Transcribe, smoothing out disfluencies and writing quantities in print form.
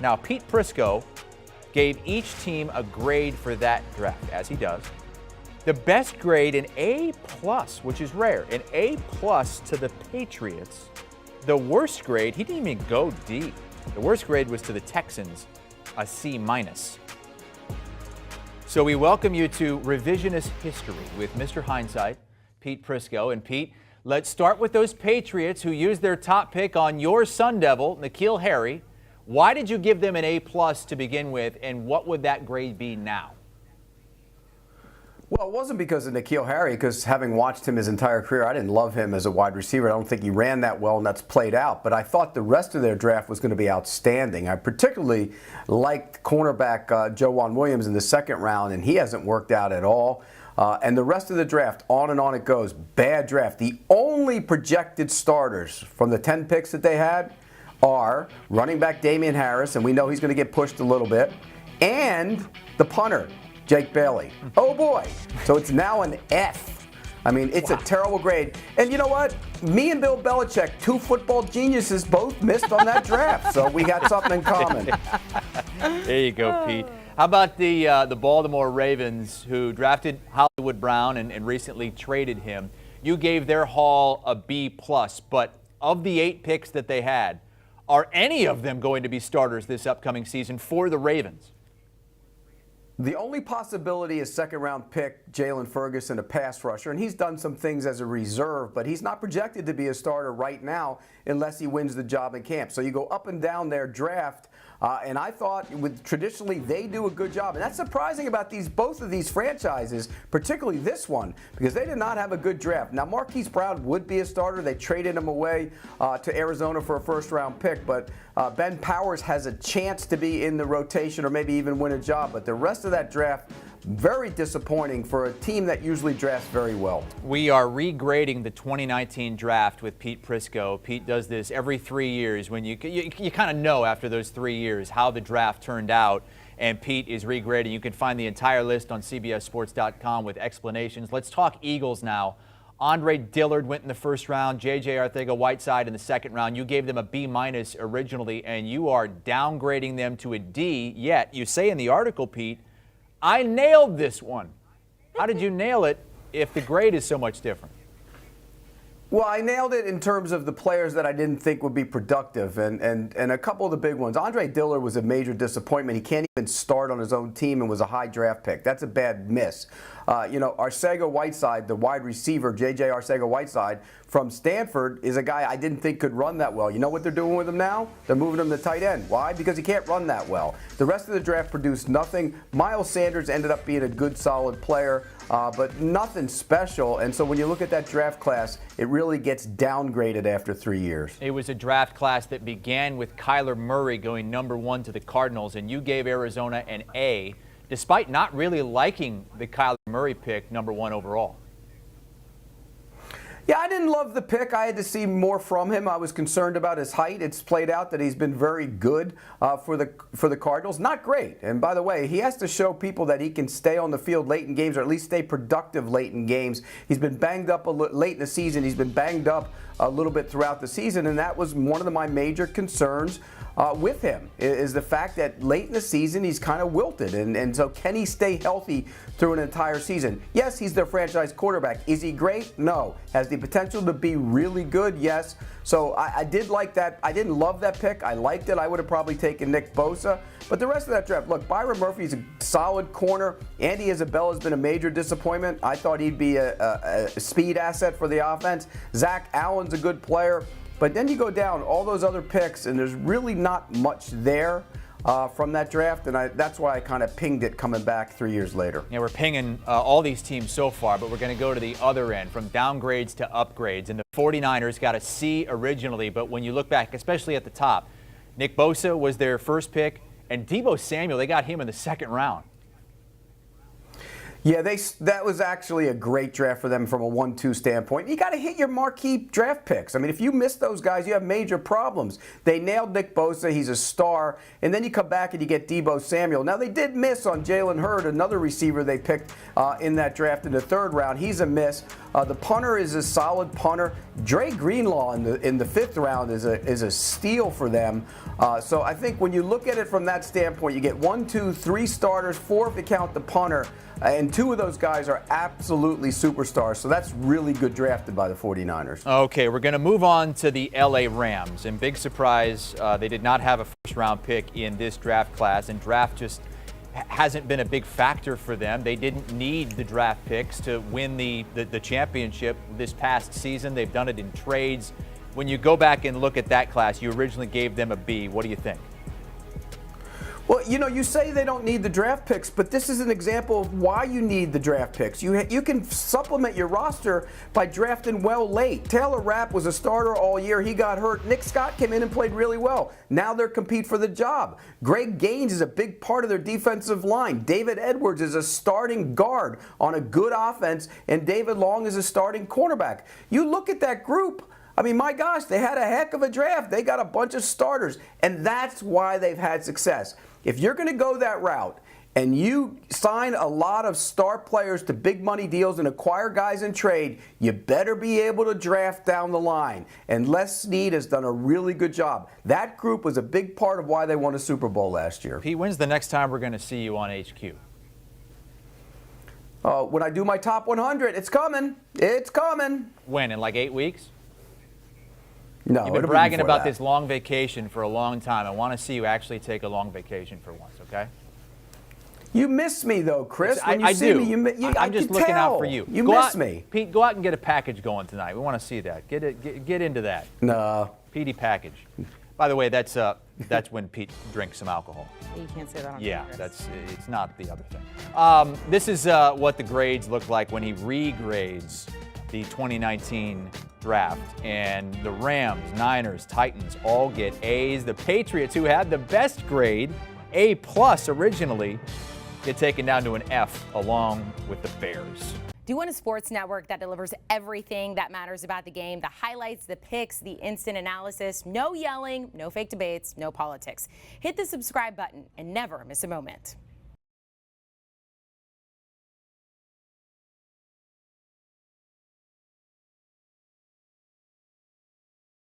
Now, Pete Prisco gave each team a grade for that draft, as he does. The best grade, an A+, which is rare, an A+ to the Patriots. The worst grade, he didn't even go D. The worst grade was to the Texans, a C-. So we welcome you to Revisionist History with Mr. Hindsight, Pete Prisco. And Pete, let's start with those Patriots who used their top pick on your Sun Devil, N'Keal Harry. Why did you give them an A+ to begin with, and what would that grade be now? Well, it wasn't because of N'Keal Harry, because having watched him his entire career, I didn't love him as a wide receiver. I don't think he ran that well, and that's played out. But I thought the rest of their draft was going to be outstanding. I particularly liked cornerback Joejuan Williams in the second round, and he hasn't worked out at all. And the rest of the draft, on and on it goes. Bad draft. The only projected starters from the 10 picks that they had are running back Damian Harris, and we know he's going to get pushed a little bit, and the punter, Jake Bailey. Oh boy. So it's now an F. I mean, it's a terrible grade. And you know what? Me and Bill Belichick, two football geniuses, both missed on that draft. So we got something in common. There you go, Pete. How about the Baltimore Ravens, who drafted Hollywood Brown and recently traded him? You gave their haul a B+, but of the 8 picks that they had, are any of them going to be starters this upcoming season for the Ravens? The only possibility is second-round pick Jalen Ferguson, a pass rusher, and he's done some things as a reserve, but he's not projected to be a starter right now unless he wins the job in camp. So you go up and down their draft, and I thought traditionally they do a good job. And that's surprising about both of these franchises, particularly this one, because they did not have a good draft. Now, Marquise Brown would be a starter. They traded him away to Arizona for a first-round pick, but Ben Powers has a chance to be in the rotation or maybe even win a job. But the rest of that draft, very disappointing for a team that usually drafts very well. We are regrading the 2019 draft with Pete Prisco. Pete does this every 3 years when you kind of know after those 3 years how the draft turned out, and Pete is regrading. You can find the entire list on CBSSports.com with explanations. Let's talk Eagles now. Andre Dillard went in the first round, J.J. Arcega-Whiteside in the second round. You gave them a B- originally, and you are downgrading them to a D, yet you say in the article, Pete, I nailed this one. How did you nail it if the grade is so much different? Well, I nailed it in terms of the players that I didn't think would be productive, and a couple of the big ones. Andre Dillard was a major disappointment. He can't even start on his own team and was a high draft pick. That's a bad miss. Arcega-Whiteside, the wide receiver, J.J. Arcega-Whiteside from Stanford, is a guy I didn't think could run that well. You know what they're doing with him now? They're moving him to tight end. Why? Because he can't run that well. The rest of the draft produced nothing. Miles Sanders ended up being a good, solid player, but nothing special. And so when you look at that draft class, it really gets downgraded after 3 years. It was a draft class that began with Kyler Murray going number 1 to the Cardinals, and you gave Arizona an A, despite not really liking the Kyler Murray pick, number 1 overall. Yeah, I didn't love the pick. I had to see more from him. I was concerned about his height. It's played out that he's been very good for the Cardinals. Not great. And by the way, he has to show people that he can stay on the field late in games, or at least stay productive late in games. He's been banged up late in the season. He's been banged up a little bit throughout the season, and that was one of my major concerns with him, is the fact that late in the season he's kind of wilted. And so can he stay healthy through an entire season? Yes, he's their franchise quarterback. Is he great? No. Has the potential to be really good? Yes. So I did like that. I didn't love that pick. I liked it. I would have probably taken Nick Bosa. But the rest of that draft, look, Byron Murphy's a solid corner. Andy Isabella has been a major disappointment. I thought he'd be a speed asset for the offense. Zach Allen's a good player. But then you go down all those other picks, and there's really not much there from that draft, and that's why I kind of pinged it coming back 3 years later. Yeah, we're pinging all these teams so far, but we're going to go to the other end, from downgrades to upgrades. And the 49ers got a C originally, but when you look back, especially at the top, Nick Bosa was their first pick, and Deebo Samuel, they got him in the second round. Yeah, that was actually a great draft for them from a 1-2 standpoint. You got to hit your marquee draft picks. I mean, if you miss those guys, you have major problems. They nailed Nick Bosa. He's a star. And then you come back and you get Deebo Samuel. Now, they did miss on Jalen Hurd, another receiver they picked in that draft in the 3rd round. He's a miss. The punter is a solid punter. Dre Greenlaw in the 5th round is a steal for them. So I think when you look at it from that standpoint, you get 1, 2, 3 starters, 4 if you count the punter, and 2 of those guys are absolutely superstars. So that's really good drafted by the 49ers. Okay, we're going to move on to the LA Rams. And big surprise, they did not have a first-round pick in this draft class, and draft just hasn't been a big factor for them. They didn't need the draft picks to win the championship this past season. They've done it in trades. When you go back and look at that class, you originally gave them a B. What do you think? Well, you say they don't need the draft picks, but this is an example of why you need the draft picks. You can supplement your roster by drafting well late. Taylor Rapp was a starter all year. He got hurt. Nick Scott came in and played really well. Now they're compete for the job. Greg Gaines is a big part of their defensive line. David Edwards is a starting guard on a good offense, and David Long is a starting cornerback. You look at that group, I mean, my gosh, they had a heck of a draft. They got a bunch of starters, and that's why they've had success. If you're going to go that route and you sign a lot of star players to big money deals and acquire guys in trade, you better be able to draft down the line. And Les Snead has done a really good job. That group was a big part of why they won a Super Bowl last year. Pete, when's the next time we're going to see you on HQ? When I do my top 100, it's coming. It's coming. When, in like 8 weeks? No, You've been bragging about this long vacation for a long time. I want to see you actually take a long vacation for once, okay? You miss me, though, Chris. When you I see do. me, I'm just looking out for you. You miss me. Pete, go out and get a package going tonight. We want to see that. Get into that. No. Petey package. By the way, that's when Pete drinks some alcohol. You can't say that on Yeah, camera. it's not the other thing. This is what the grades look like when he regrades the 2019 draft. And the Rams, Niners, Titans all get A's. The Patriots, who had the best grade, A+ originally, get taken down to an F along with the Bears. Do you want a sports network that delivers everything that matters about the game? The highlights, the picks, the instant analysis, no yelling, no fake debates, no politics. Hit the subscribe button and never miss a moment.